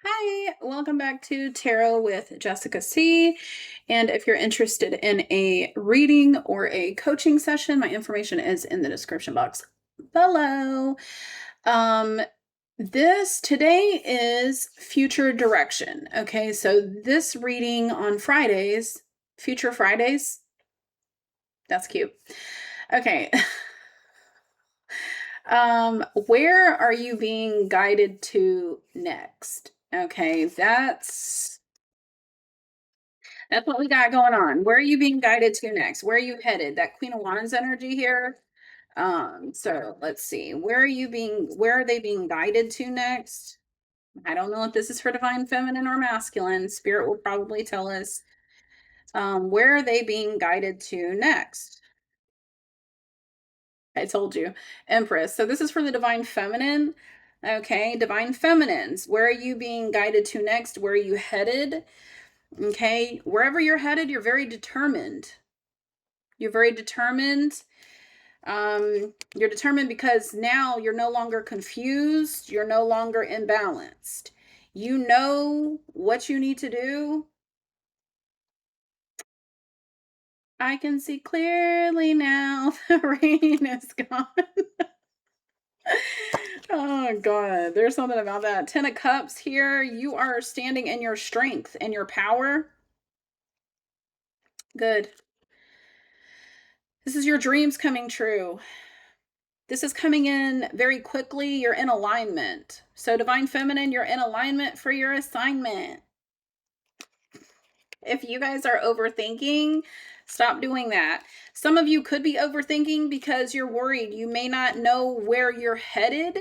Hi, welcome back to Tarot with Jessica C. And if you're interested in a reading or a coaching session, my information is in the description box below. Um, this today is future direction. Okay, so this reading on Fridays, future Fridays, that's cute. Okay. Where are you being guided to next? Okay, that's what we got going on. Where are you being guided to next? Where are you headed? That Queen of Wands energy here. So let's see. Where are they being guided to next? I don't know if this is for divine feminine or masculine. Spirit will probably tell us. Where are they being guided to next? I told you. Empress. So this is for the divine feminine. Okay, divine feminines. Where are you being guided to next? Where are you headed? Okay, wherever you're headed, you're very determined. You're very determined. You're determined because now you're no longer confused. You're no longer imbalanced. You know what you need to do. I can see clearly now. The rain is gone. Oh, God. There's something about that. Ten of Cups here. You are standing in your strength and your power. Good. This is your dreams coming true. This is coming in very quickly. You're in alignment. So, Divine Feminine, you're in alignment for your assignment. If you guys are overthinking, stop doing that. Some of you could be overthinking because you're worried. You may not know where you're headed.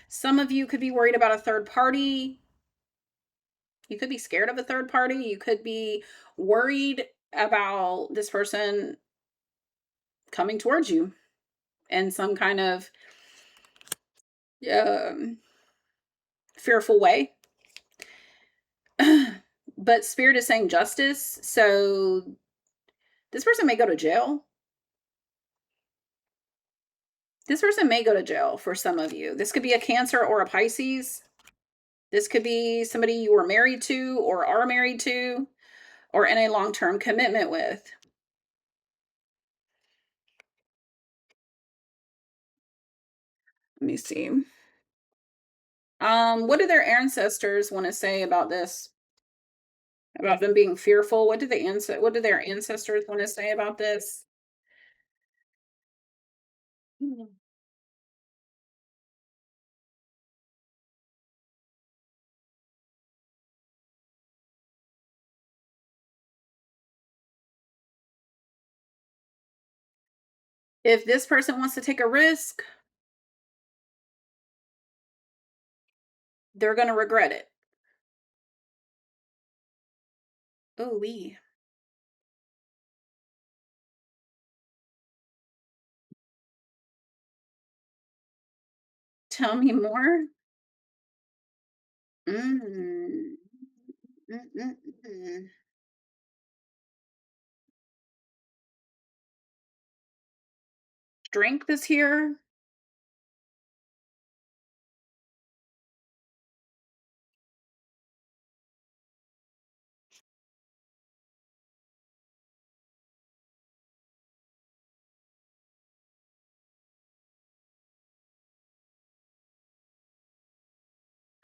Some of you could be worried about a third party. You could be scared of a third party. You could be worried about this person coming towards you in some kind of um, fearful way. But Spirit is saying justice. So this person may go to jail. This person may go to jail for some of you. This could be a Cancer or a Pisces. This could be somebody you were married to or are married to or in a long-term commitment with. Let me see. What do their ancestors want to say about this? About them being fearful? What do their ancestors want to say about this? If this person wants to take a risk, they're going to regret it. Oh, we. Tell me more. Mm. Mm-mm-mm. Strength is here.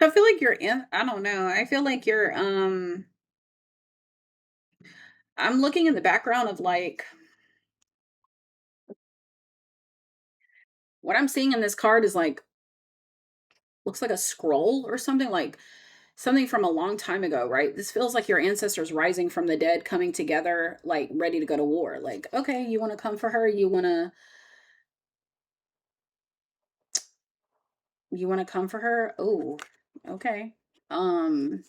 I feel like you're in, I don't know. I feel like I'm looking in the background of like what I'm seeing in this card is like looks like a scroll or something, like something from a long time ago, right? This feels like your ancestors rising from the dead, coming together, like ready to go to war. Like, okay, you want to come for her? You want to come for her? Oh, okay. Um,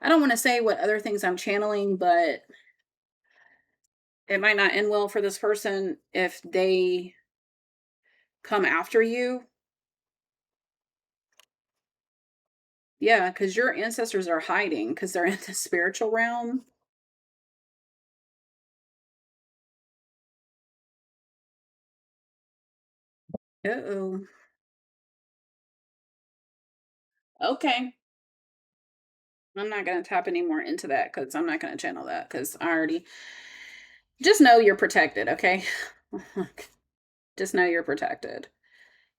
I don't want to say what other things I'm channeling, but it might not end well for this person if they come after you. Yeah, because your ancestors are hiding because they're in the spiritual realm. Uh-oh. Okay. I'm not gonna tap any more into that because I'm not gonna channel that because I already just know you're protected, okay? Just know you're protected.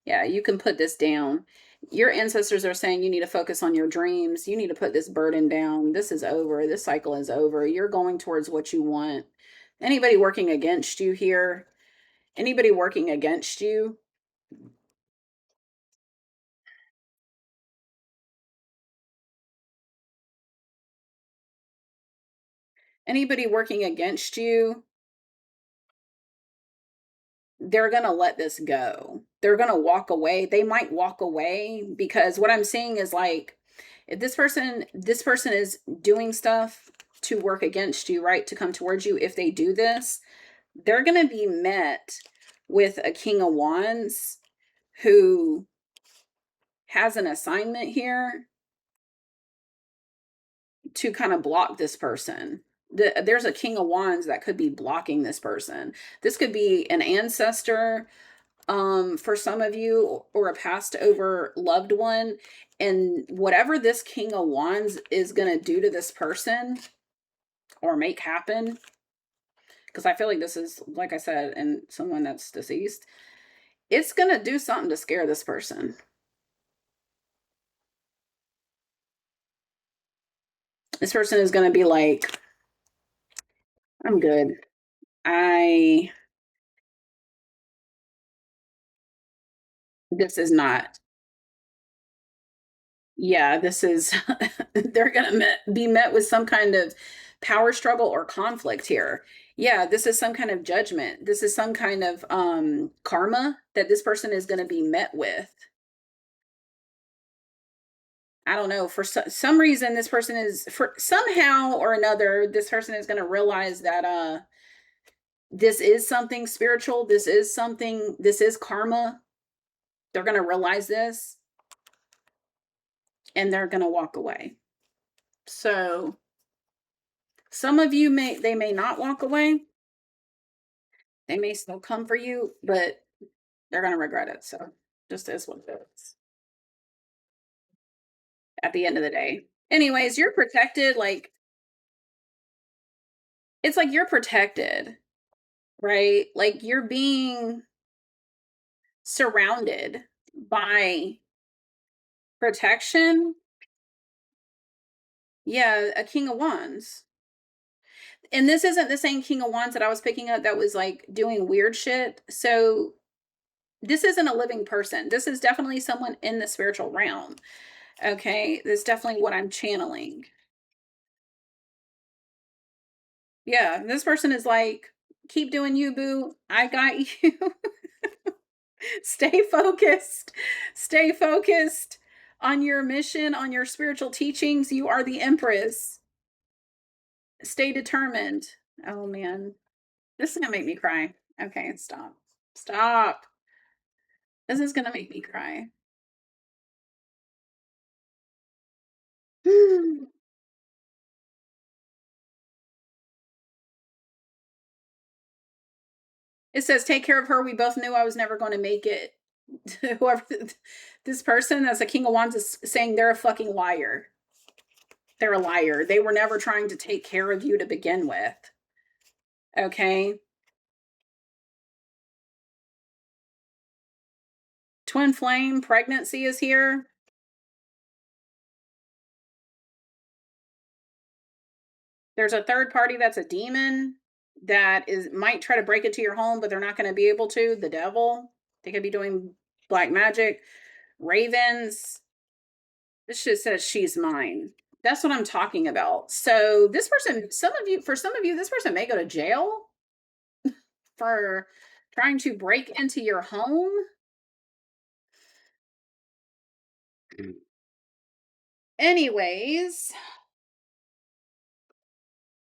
Yeah, you can put this down. Your ancestors are saying you need to focus on your dreams. You need to put this burden down. This is over. This cycle is over. You're going towards what you want. Anybody working against you here? Anybody working against you? Anybody working against you? They're going to let this go. They're going to walk away. They might walk away because what I'm seeing is like if this person is doing stuff to work against you, right? To come towards you, if they do this, they're going to be met with a king of wands who has an assignment here to kind of block this person. There's a king of wands that could be blocking this person. This could be an ancestor, for some of you, or a passed over loved one, and whatever this king of wands is going to do to this person or make happen, because I feel like this is, like I said, and someone that's deceased, it's going to do something to scare this person. This person is going to be like, I'm good. I This is not, yeah, this is, they're going to be met with some kind of power struggle or conflict here. Yeah, this is some kind of judgment. This is some kind of karma that this person is going to be met with. I don't know, for some reason this person is, for somehow or another, this person is going to realize that this is something spiritual. This is karma. They're going to realize this and they're going to walk away. So some of you they may not walk away. They may still come for you, but they're going to regret it. So just is what it is at the end of the day. Anyways, you're protected. Like, it's like you're protected, right? Like you're being surrounded by protection. Yeah, a king of wands. And this isn't the same king of wands that I was picking up that was like doing weird shit. So this isn't a living person. This is definitely someone in the spiritual realm. Okay, that's definitely what I'm channeling. Yeah, this person is like, keep doing you, boo. I got you. Stay focused. Stay focused on your mission, on your spiritual teachings. You are the empress. Stay determined. Oh man, this is gonna make me cry. Okay, stop. Stop. This is gonna make me cry. It says, take care of her. We both knew I was never going to make it. Whoever this person that's a king of wands is saying they're a fucking liar. They're a liar. They were never trying to take care of you to begin with. Okay. Twin flame pregnancy is here. There's a third party that's a demon that is might try to break into your home, but they're not going to be able to. The devil. They could be doing black magic. Ravens. This shit says she's mine. That's what I'm talking about. So this person, for some of you, this person may go to jail for trying to break into your home. Anyways,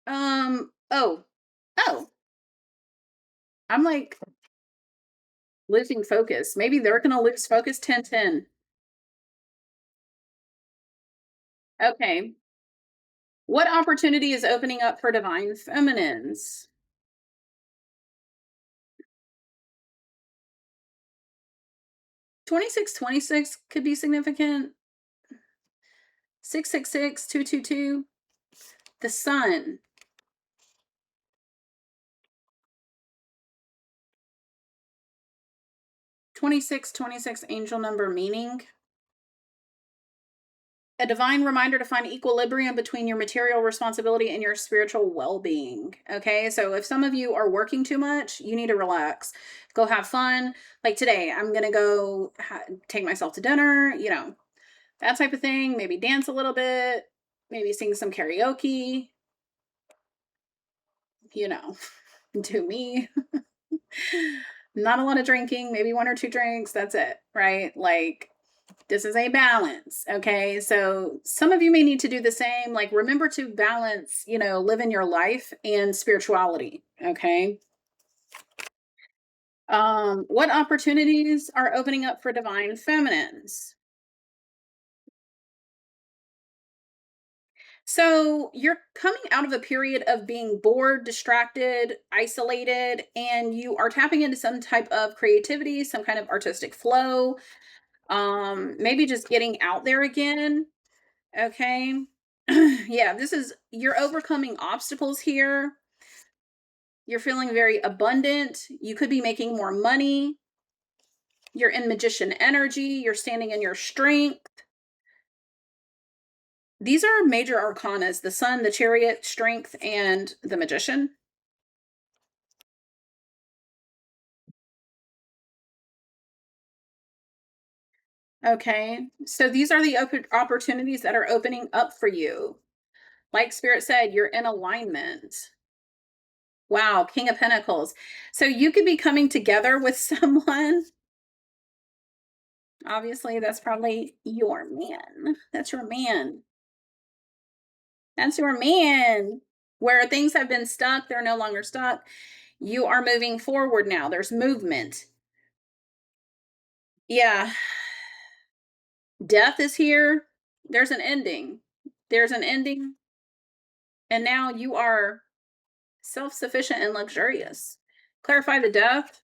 oh, oh, I'm like losing focus. Maybe they're gonna lose focus. 10-10. Okay. What opportunity is opening up for divine feminines? 2626 could be significant. 666-222. The sun. 2626 angel number meaning. A divine reminder to find equilibrium between your material responsibility and your spiritual well-being. Okay, so if some of you are working too much, you need to relax, go have fun. Like today, I'm gonna go take myself to dinner, that type of thing. Maybe dance a little bit, maybe sing some karaoke, you know do me. Not a lot of drinking, maybe one or two drinks, that's it, right? Like, this is a balance. Okay. So some of you may need to do the same. Like, remember to balance, living your life and spirituality. Okay. What opportunities are opening up for divine feminines? So you're coming out of a period of being bored, distracted, isolated, and you are tapping into some type of creativity, some kind of artistic flow. Maybe just getting out there again. Okay. Yeah, you're overcoming obstacles here. You're feeling very abundant. You could be making more money. You're in magician energy. You're standing in your strength. These are major arcanas: the sun, the chariot, strength, and the magician. Okay. So these are the opportunities that are opening up for you. Like Spirit said, you're in alignment. Wow, King of Pentacles. So you could be coming together with someone. Obviously, that's probably your man. That's your man. That's your man. Where things have been stuck, they're no longer stuck. You are moving forward now. There's movement. Yeah. Death is here. There's an ending. There's an ending. And now you are self sufficient and luxurious. Clarify the death.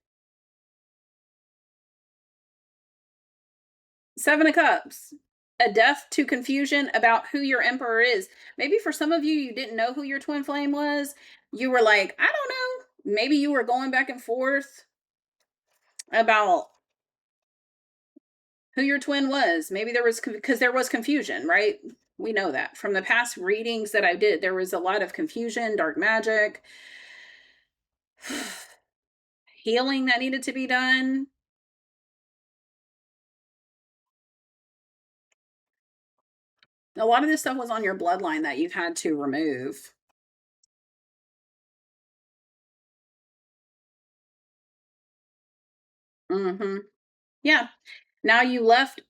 Seven of Cups. A death to confusion about who your emperor is. Maybe for some of you, you didn't know who your twin flame was. You were like, I don't know. Maybe you were going back and forth about who your twin was. Maybe because there was confusion, right? We know that from the past readings that I did. There was a lot of confusion, dark magic, healing that needed to be done. A lot of this stuff was on your bloodline that you've had to remove. Hmm. Yeah. Now you left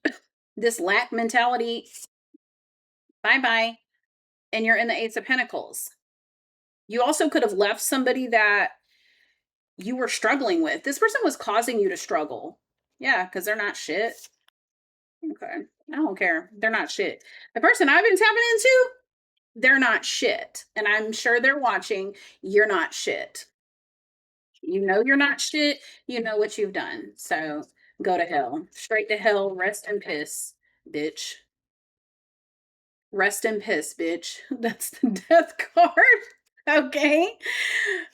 this lack mentality. Bye bye. And you're in the Eight of Pentacles. You also could have left somebody that you were struggling with. This person was causing you to struggle. Yeah, because they're not shit. Okay. I don't care. They're not shit. The person I've been tapping into, they're not shit. And I'm sure they're watching. You're not shit. You know you're not shit. You know what you've done. So go to hell. Straight to hell. Rest and piss, bitch. Rest in piss, bitch. That's the death card. Okay.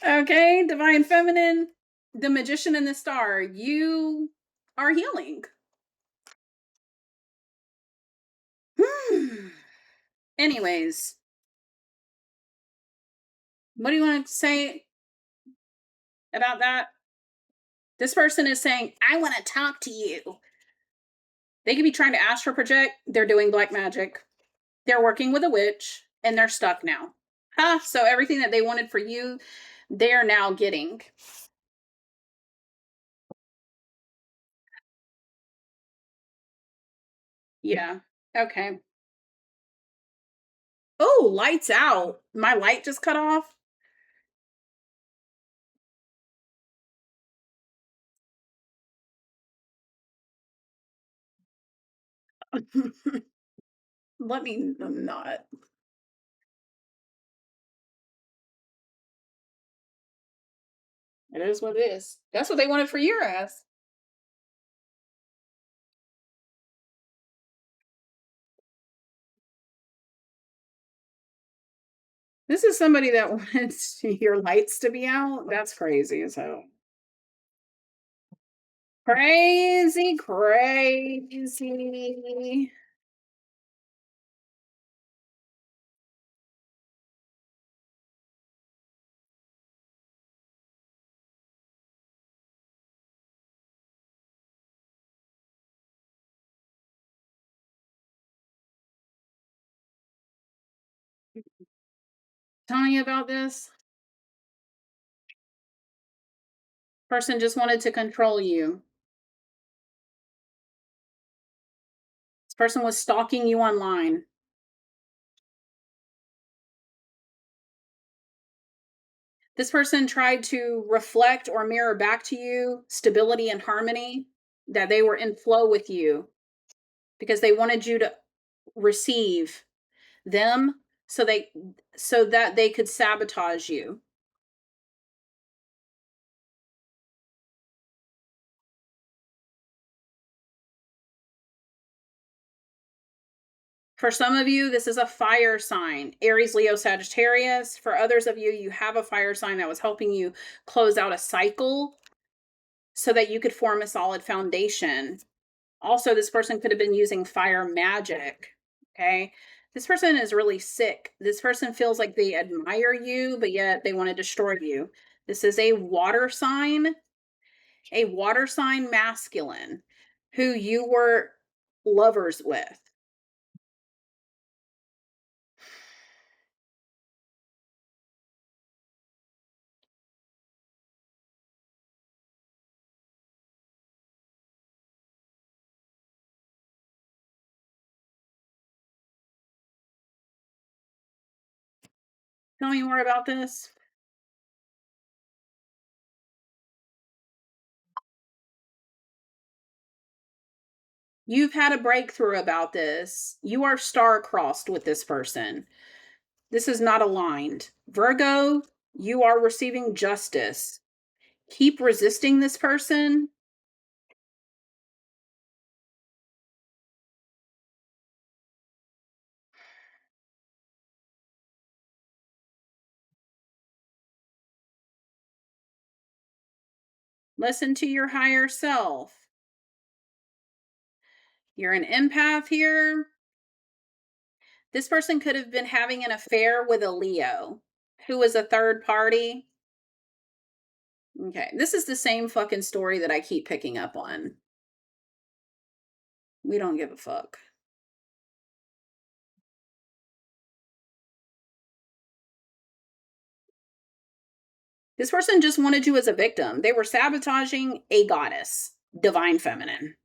Okay. Divine Feminine, the Magician and the Star. You are healing. Anyways, what do you want to say about that? This person is saying, I want to talk to you. They could be trying to astral project. They're doing black magic. They're working with a witch and they're stuck now. Huh? So everything that they wanted for you, they are now getting. Yeah. Okay. Oh, lights out. My light just cut off. Let me not. It is what it is. That's what they wanted for your ass. This is somebody that wants your lights to be out. That's crazy. So crazy, crazy. Telling you about this person just wanted to control you. This person was stalking you online. This person tried to reflect or mirror back to you stability and harmony, that they were in flow with you because they wanted you to receive them so that they could sabotage you. For some of you, this is a fire sign, Aries, Leo, Sagittarius. For others of you, you have a fire sign that was helping you close out a cycle so that you could form a solid foundation. Also, this person could have been using fire magic. Okay. This person is really sick. This person feels like they admire you, but yet they want to destroy you. This is a water sign masculine who you were lovers with. Tell me more about this. You've had a breakthrough about this. You are star-crossed with this person. This is not aligned. Virgo, you are receiving justice. Keep resisting this person. Listen to your higher self. You're an empath here. This person could have been having an affair with a Leo who was a third party. Okay, this is the same fucking story that I keep picking up on. We don't give a fuck. This person just wanted you as a victim. They were sabotaging a goddess, divine feminine.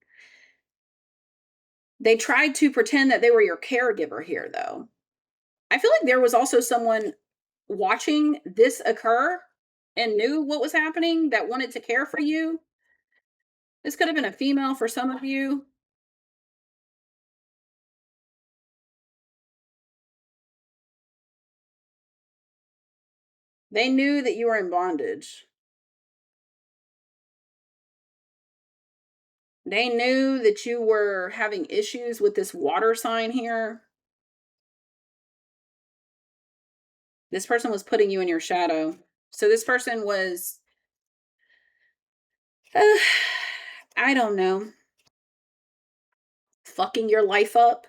They tried to pretend that they were your caregiver here, though. I feel like there was also someone watching this occur and knew what was happening that wanted to care for you. This could have been a female for some of you. They knew that you were in bondage. They knew that you were having issues with this water sign here. This person was putting you in your shadow. So this person was, uh, I don't know, fucking your life up.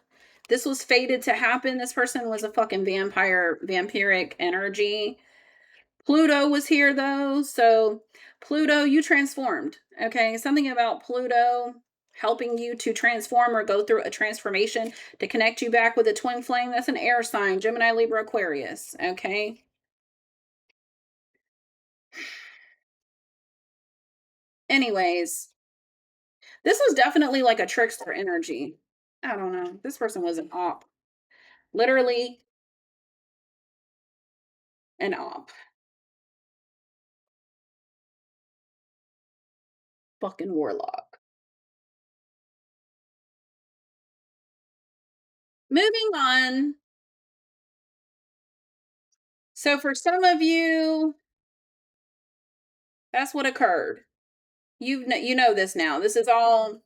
This was fated to happen. This person was a fucking vampiric energy. Pluto was here though. So, Pluto, you transformed. Okay. Something about Pluto helping you to transform or go through a transformation to connect you back with a twin flame. That's an air sign, Gemini, Libra, Aquarius. Okay. Anyways, this was definitely like a trickster energy. I don't know. This person was an op. Literally an op. Fucking warlock. Moving on. So for some of you, that's what occurred. You know this now. This is all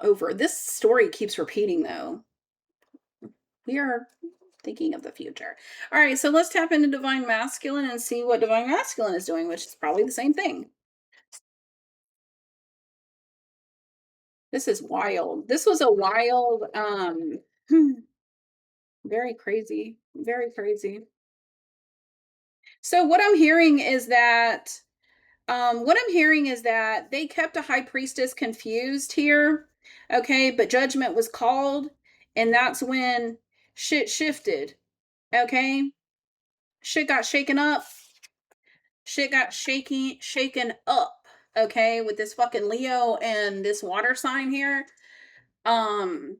over. This story keeps repeating though. We are thinking of the future. All right, so let's tap into divine masculine and see what divine masculine is doing, which is probably the same thing. This is wild. This was a wild, very crazy, very crazy. So what I'm hearing is that they kept a high priestess confused here, okay, but judgment was called, and that's when shit shifted, okay? Shit got shaken up. Shit got shaken up, okay, with this fucking Leo and this water sign here. Um,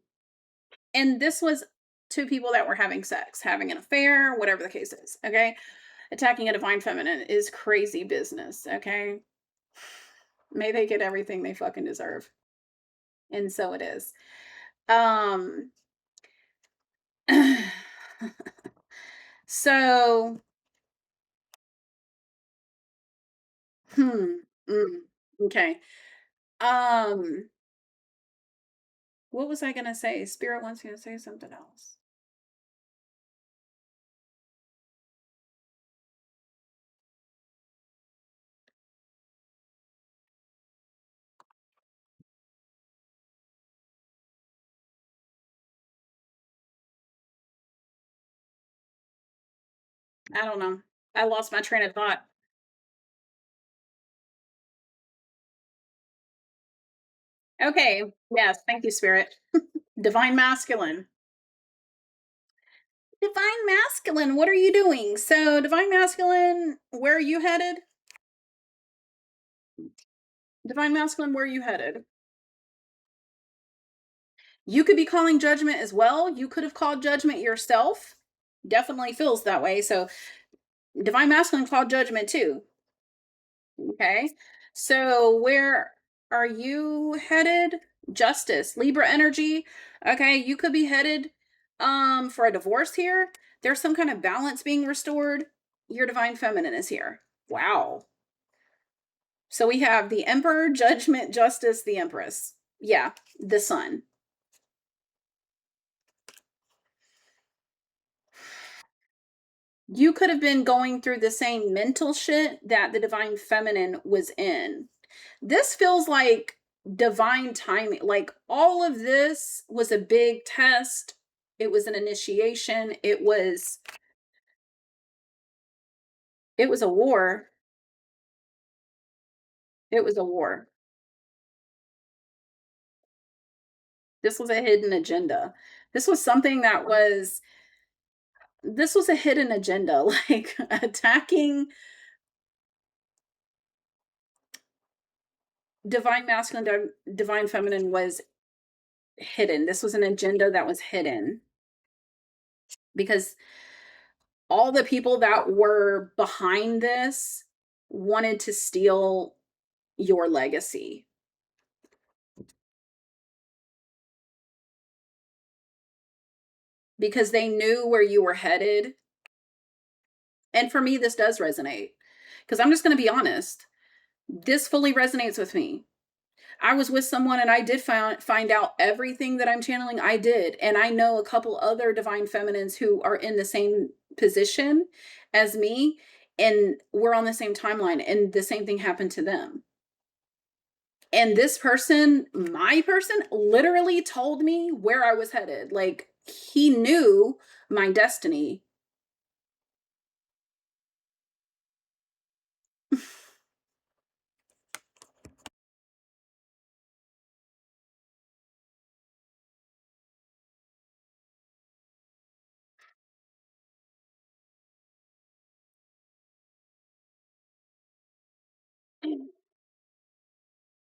and this was two people that were having sex, having an affair, whatever the case is, okay? Attacking a divine feminine is crazy business, okay? May they get everything they fucking deserve. And so it is. Um so hmm mm, okay. Um what was I gonna say? Spirit wants me to say something else. I don't know. I lost my train of thought. Okay. Yes, thank you, Spirit. Divine masculine. Divine masculine, what are you doing? So, divine masculine, where are you headed? Divine masculine, where are you headed? You could be calling judgment as well. You could have called judgment yourself. Definitely feels that way. So, divine masculine called judgment too. Okay. So, where are you headed? Justice, Libra energy. Okay, you could be headed for a divorce here. There's some kind of balance being restored. Your divine feminine is here. Wow. So we have the Emperor, Judgment, Justice, the Empress. Yeah, the Sun. You could have been going through the same mental shit that the divine feminine was in. This feels like divine timing. Like all of this was a big test. It was an initiation. It was a war. It was a war. This was a hidden agenda. This was something that was this was a hidden agenda, like attacking divine masculine, divine feminine was hidden. This was an agenda that was hidden because all the people that were behind this wanted to steal your legacy because they knew where you were headed. And for me, this does resonate because I'm just going to be honest. This fully resonates with me. I was with someone and I did find out everything that I'm channeling. I did. And I know a couple other divine feminines who are in the same position as me. And we're on the same timeline. And the same thing happened to them. And this person, my person, literally told me where I was headed. Like he knew my destiny.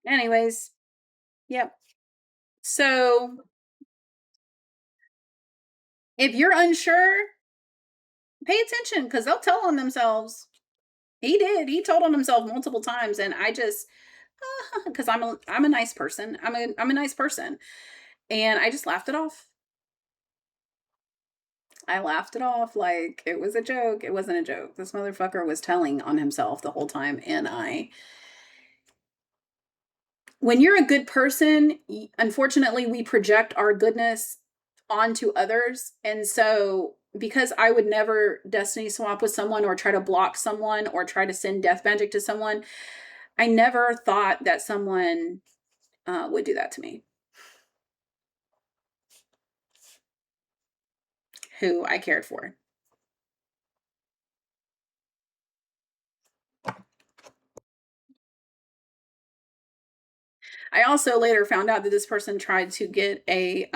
Anyways, yep. So if you're unsure, pay attention because they'll tell on themselves. He did. He told on himself multiple times, and I just because I'm a nice person. I'm a nice person, and I just laughed it off. I laughed it off like it was a joke. It wasn't a joke. This motherfucker was telling on himself the whole time, and when you're a good person, unfortunately, we project our goodness onto others. And so, because I would never destiny swap with someone or try to block someone or try to send death magic to someone, I never thought that someone would do that to me, who I cared for. I also later found out that this person tried to get a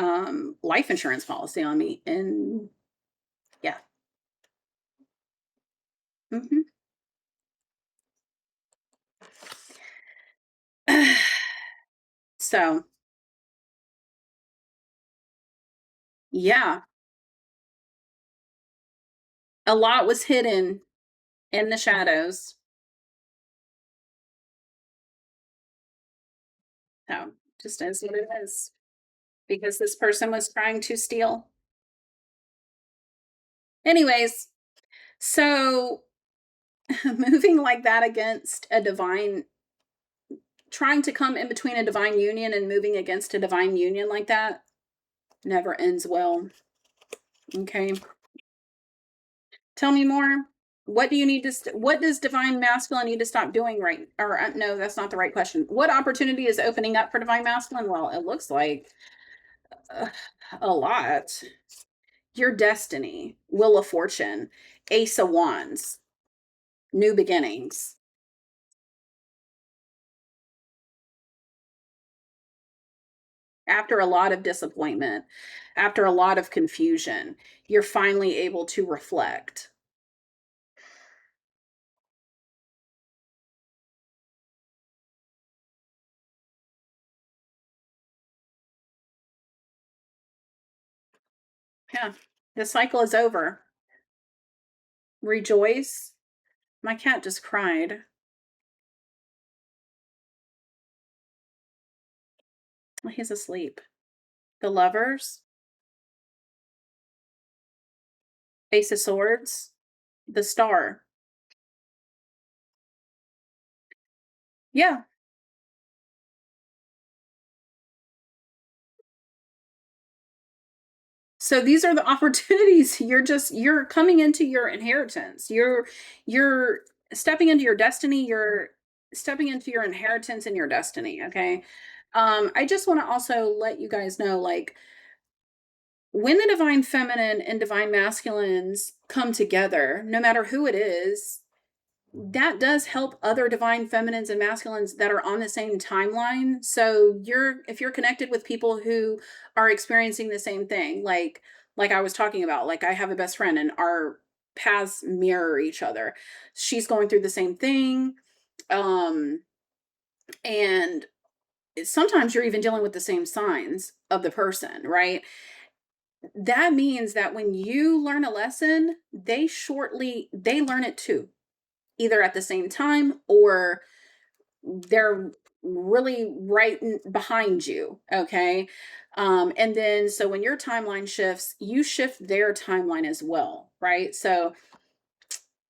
life insurance policy on me. And yeah. Hmm. So, yeah, a lot was hidden in the shadows. So, just is what it is, because this person was trying to steal. Anyways, so moving like that against a divine, trying to come in between a divine union and moving against a divine union like that never ends well. Okay. Tell me more. What do you need to, what does divine masculine need to stop doing right? Or no, that's not the right question. What opportunity is opening up for divine masculine? Well, it looks like uh, a lot. Your destiny, wheel of fortune, ace of wands, new beginnings. After a lot of disappointment, after a lot of confusion, you're finally able to reflect. Yeah, the cycle is over. Rejoice. My cat just cried. He's asleep. The lovers, ace of swords, the star. Yeah. So these are the opportunities. You're coming into your inheritance. You're stepping into your destiny. You're stepping into your inheritance and your destiny. Okay. I just want to also let you guys know, like, when the divine feminine and divine masculines come together, no matter who it is, that does help other divine feminines and masculines that are on the same timeline. So if you're connected with people who are experiencing the same thing, like I was talking about, like I have a best friend and our paths mirror each other. She's going through the same thing. Um and sometimes you're even dealing with the same signs of the person, right? That means that when you learn a lesson, they learn it too, either at the same time or they're really behind you. Okay. And then so when your timeline shifts, you shift their timeline as well, right? So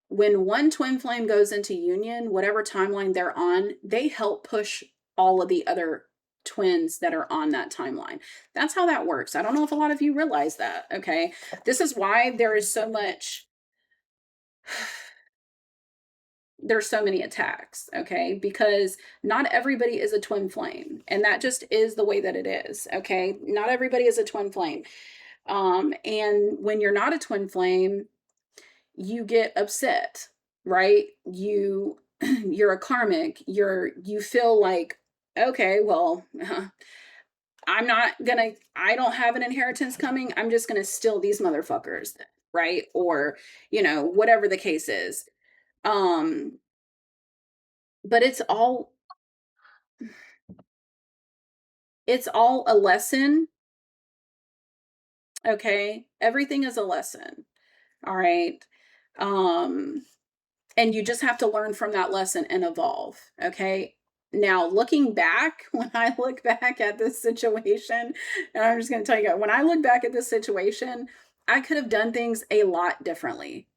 when one twin flame goes into union, whatever timeline they're on, they help push all of the other twins that are on that timeline. That's how that works. I don't know if a lot of you realize that. Okay. This is why there's so many attacks, okay? Because not everybody is a twin flame, and that just is the way that it is, okay? Not everybody is a twin flame. And when you're not a twin flame, you get upset, right? You're a karmic. You feel like, okay, well, I don't have an inheritance coming. I'm just gonna steal these motherfuckers, right? Or, whatever the case is. Um, but it's all a lesson. Okay, everything is a lesson. All right. um and you just have to learn from that lesson and evolve. Okay. Now, looking back, when I look back at this situation, and I'm just going to tell you, when I look back at this situation, I could have done things a lot differently.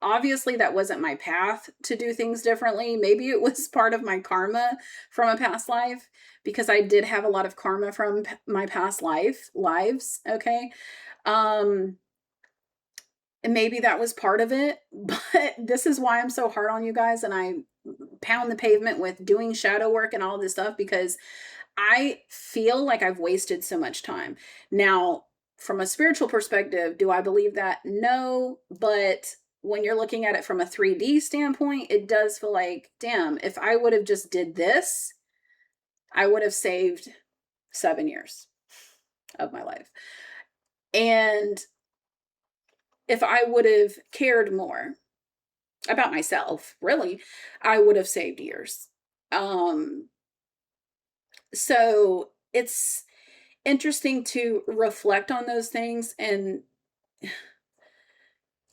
obviously that wasn't my path to do things differently. Maybe it was part of my karma from a past life, because I did have a lot of karma from my past lives. Okay. Um, and maybe that was part of it, but this is why I'm so hard on you guys. And I pound the pavement with doing shadow work and all this stuff, because I feel like I've wasted so much time. Now, from a spiritual perspective, do I believe that? No, but when you're looking at it from a 3D standpoint, it does feel like, damn, if I would have just did this, I would have saved 7 years of my life. And if I would have cared more about myself, really, I would have saved years. Um so it's interesting to reflect on those things and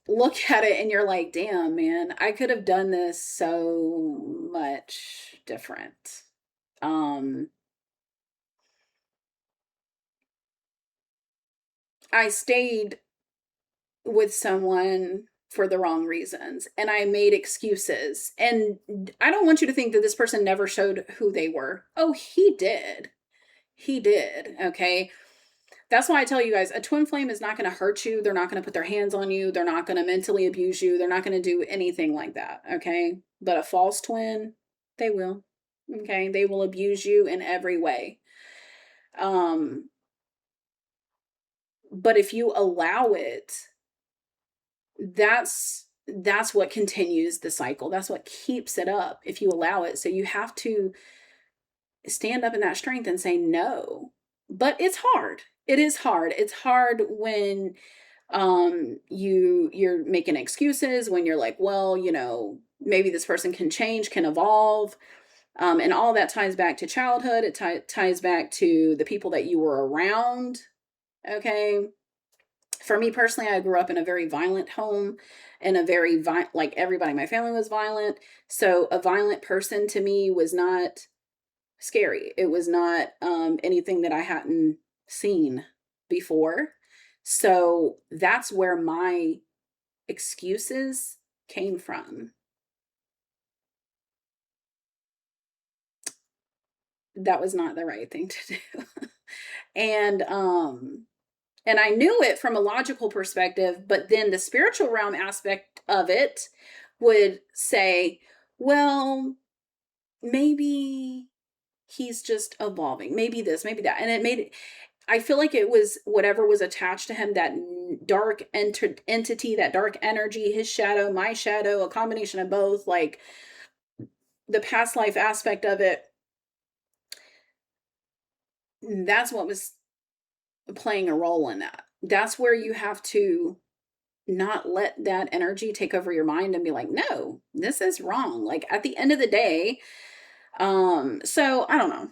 look at it, and you're like, damn, man, I could have done this so much different. Um, I stayed with someone for the wrong reasons, and I made excuses. And I don't want you to think that this person never showed who they were. Oh, he did. He did. Okay. That's why I tell you guys, a twin flame is not going to hurt you. They're not going to put their hands on you. They're not going to mentally abuse you. They're not going to do anything like that. Okay. But a false twin, they will. Okay. They will abuse you in every way. Um, but if you allow it, that's what continues the cycle. That's what keeps it up if you allow it. So you have to stand up in that strength and say no. But it's hard. It is hard. It's hard when you're making excuses, when you're like, well, maybe this person can change, can evolve. And all that ties back to childhood. It ties back to the people that you were around. Okay. For me personally, I grew up in a very violent home, and a very like everybody in my family was violent. So a violent person to me was not scary. It was not anything that I hadn't seen before. So that's where my excuses came from. That was not the right thing to do. and and I knew it from a logical perspective, but then the spiritual realm aspect of it would say, well, maybe he's just evolving. Maybe this, maybe that. And it made it, I feel like it was whatever was attached to him, that dark entity, that dark energy, his shadow, my shadow, a combination of both, like the past life aspect of it. That's what was playing a role in that. That's where you have to not let that energy take over your mind and be like, no, this is wrong. Like at the end of the day, so I don't know.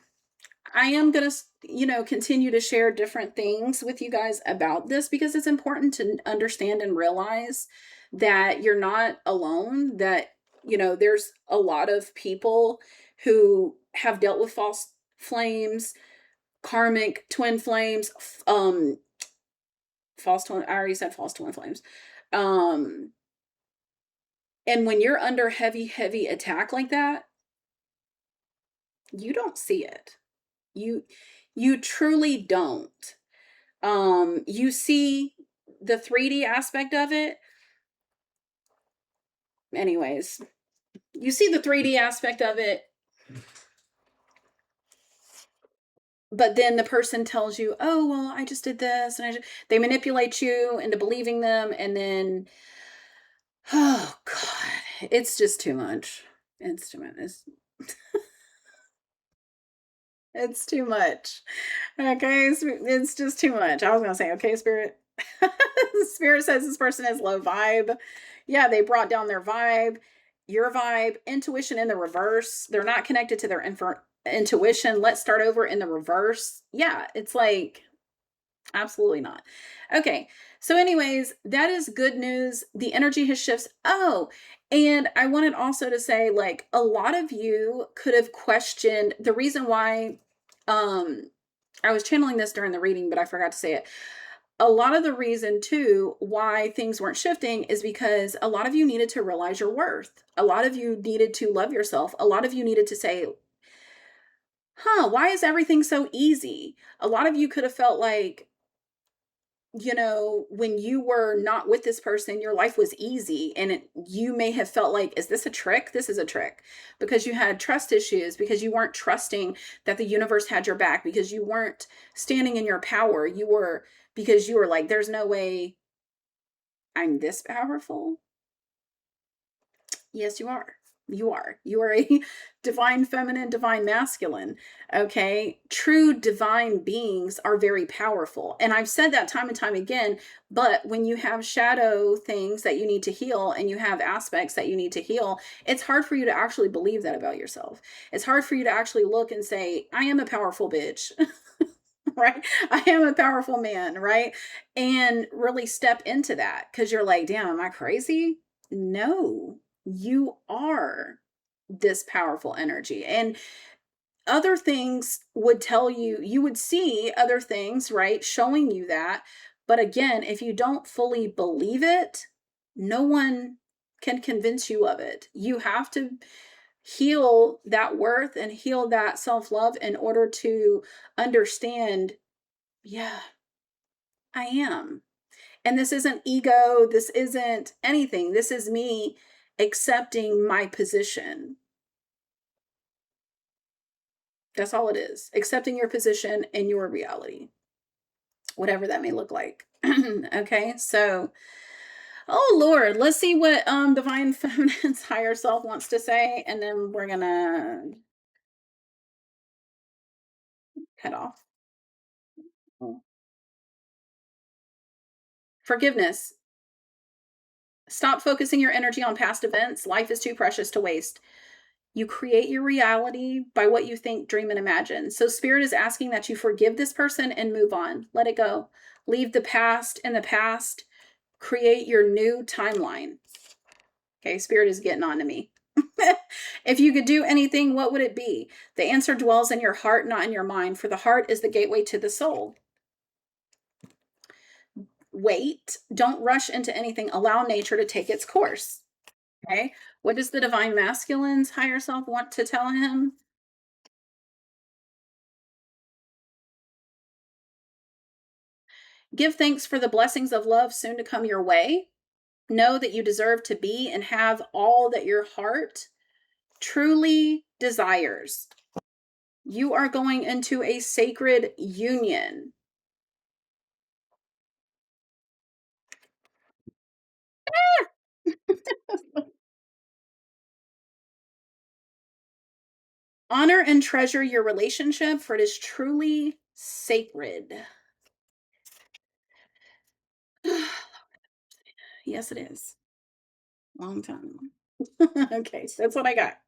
I am going to, continue to share different things with you guys about this, because it's important to understand and realize that you're not alone, that, there's a lot of people who have dealt with false flames, karmic twin flames, false twin, I already said false twin flames. Um, and when you're under heavy attack like that, you don't see it. You you truly don't. You see the 3D aspect of it. Anyways, you see the 3D aspect of it, but then the person tells you, "Oh, well, I just did this," and they manipulate you into believing them, and then, oh God, it's just too much. It's too much. It's too much. Okay, it's just too much. I was gonna say, okay, spirit. Spirit says this person is low vibe. Yeah, they brought down their vibe, your vibe, intuition in the reverse. They're not connected to their intuition. Let's start over in the reverse. Yeah, it's like absolutely not. Okay, so anyways, that is good news. The energy has shifts. Oh, and I wanted also to say, like, a lot of you could have questioned the reason why. Um, I was channeling this during the reading, but I forgot to say it. a lot of the reason too why things weren't shifting is because a lot of you needed to realize your worth. A lot of you needed to love yourself. A lot of you needed to say, huh, why is everything so easy? A lot of you could have felt like, when you were not with this person, your life was easy. And you may have felt like, is this a trick? This is a trick because you had trust issues, because you weren't trusting that the universe had your back, because you weren't standing in your power. Because you were like, there's no way I'm this powerful. Yes, you are. You are. You are a divine feminine, divine masculine. Okay. True divine beings are very powerful. And I've said that time and time again. But when you have shadow things that you need to heal and you have aspects that you need to heal, it's hard for you to actually believe that about yourself. It's hard for you to actually look and say, I am a powerful bitch. Right? I am a powerful man, right? And really step into that because you're like, damn, am I crazy? No, you are this powerful energy. And other things would tell you, you would see other things, right? Showing you that. But again, if you don't fully believe it, no one can convince you of it. You have to heal that worth and heal that self love in order to understand, yeah, I am. And this isn't ego. This isn't anything. This is me accepting my position. That's all it is. Accepting your position and your reality, whatever that may look like. Okay. So, oh Lord, let's see what divine feminine's higher self wants to say, and then we're gonna head off. Forgiveness. Stop focusing your energy on past events. Life is too precious to waste. You create your reality by what you think, dream, and imagine. So, Spirit is asking that you forgive this person and move on. Let it go. Leave the past in the past. Create your new timeline. Okay, Spirit is getting on to me. If you could do anything, what would it be? The answer dwells in your heart, not in your mind, for the heart is the gateway to the soul. Wait, don't rush into anything. Allow nature to take its course. Okay, what does the divine masculine's higher self want to tell him? Give thanks for the blessings of love soon to come your way. Know that you deserve to be and have all that your heart truly desires. You are going into a sacred union. Honor and treasure your relationship, for it is truly sacred. Yes, it is. Long time. Okay, so that's what I got.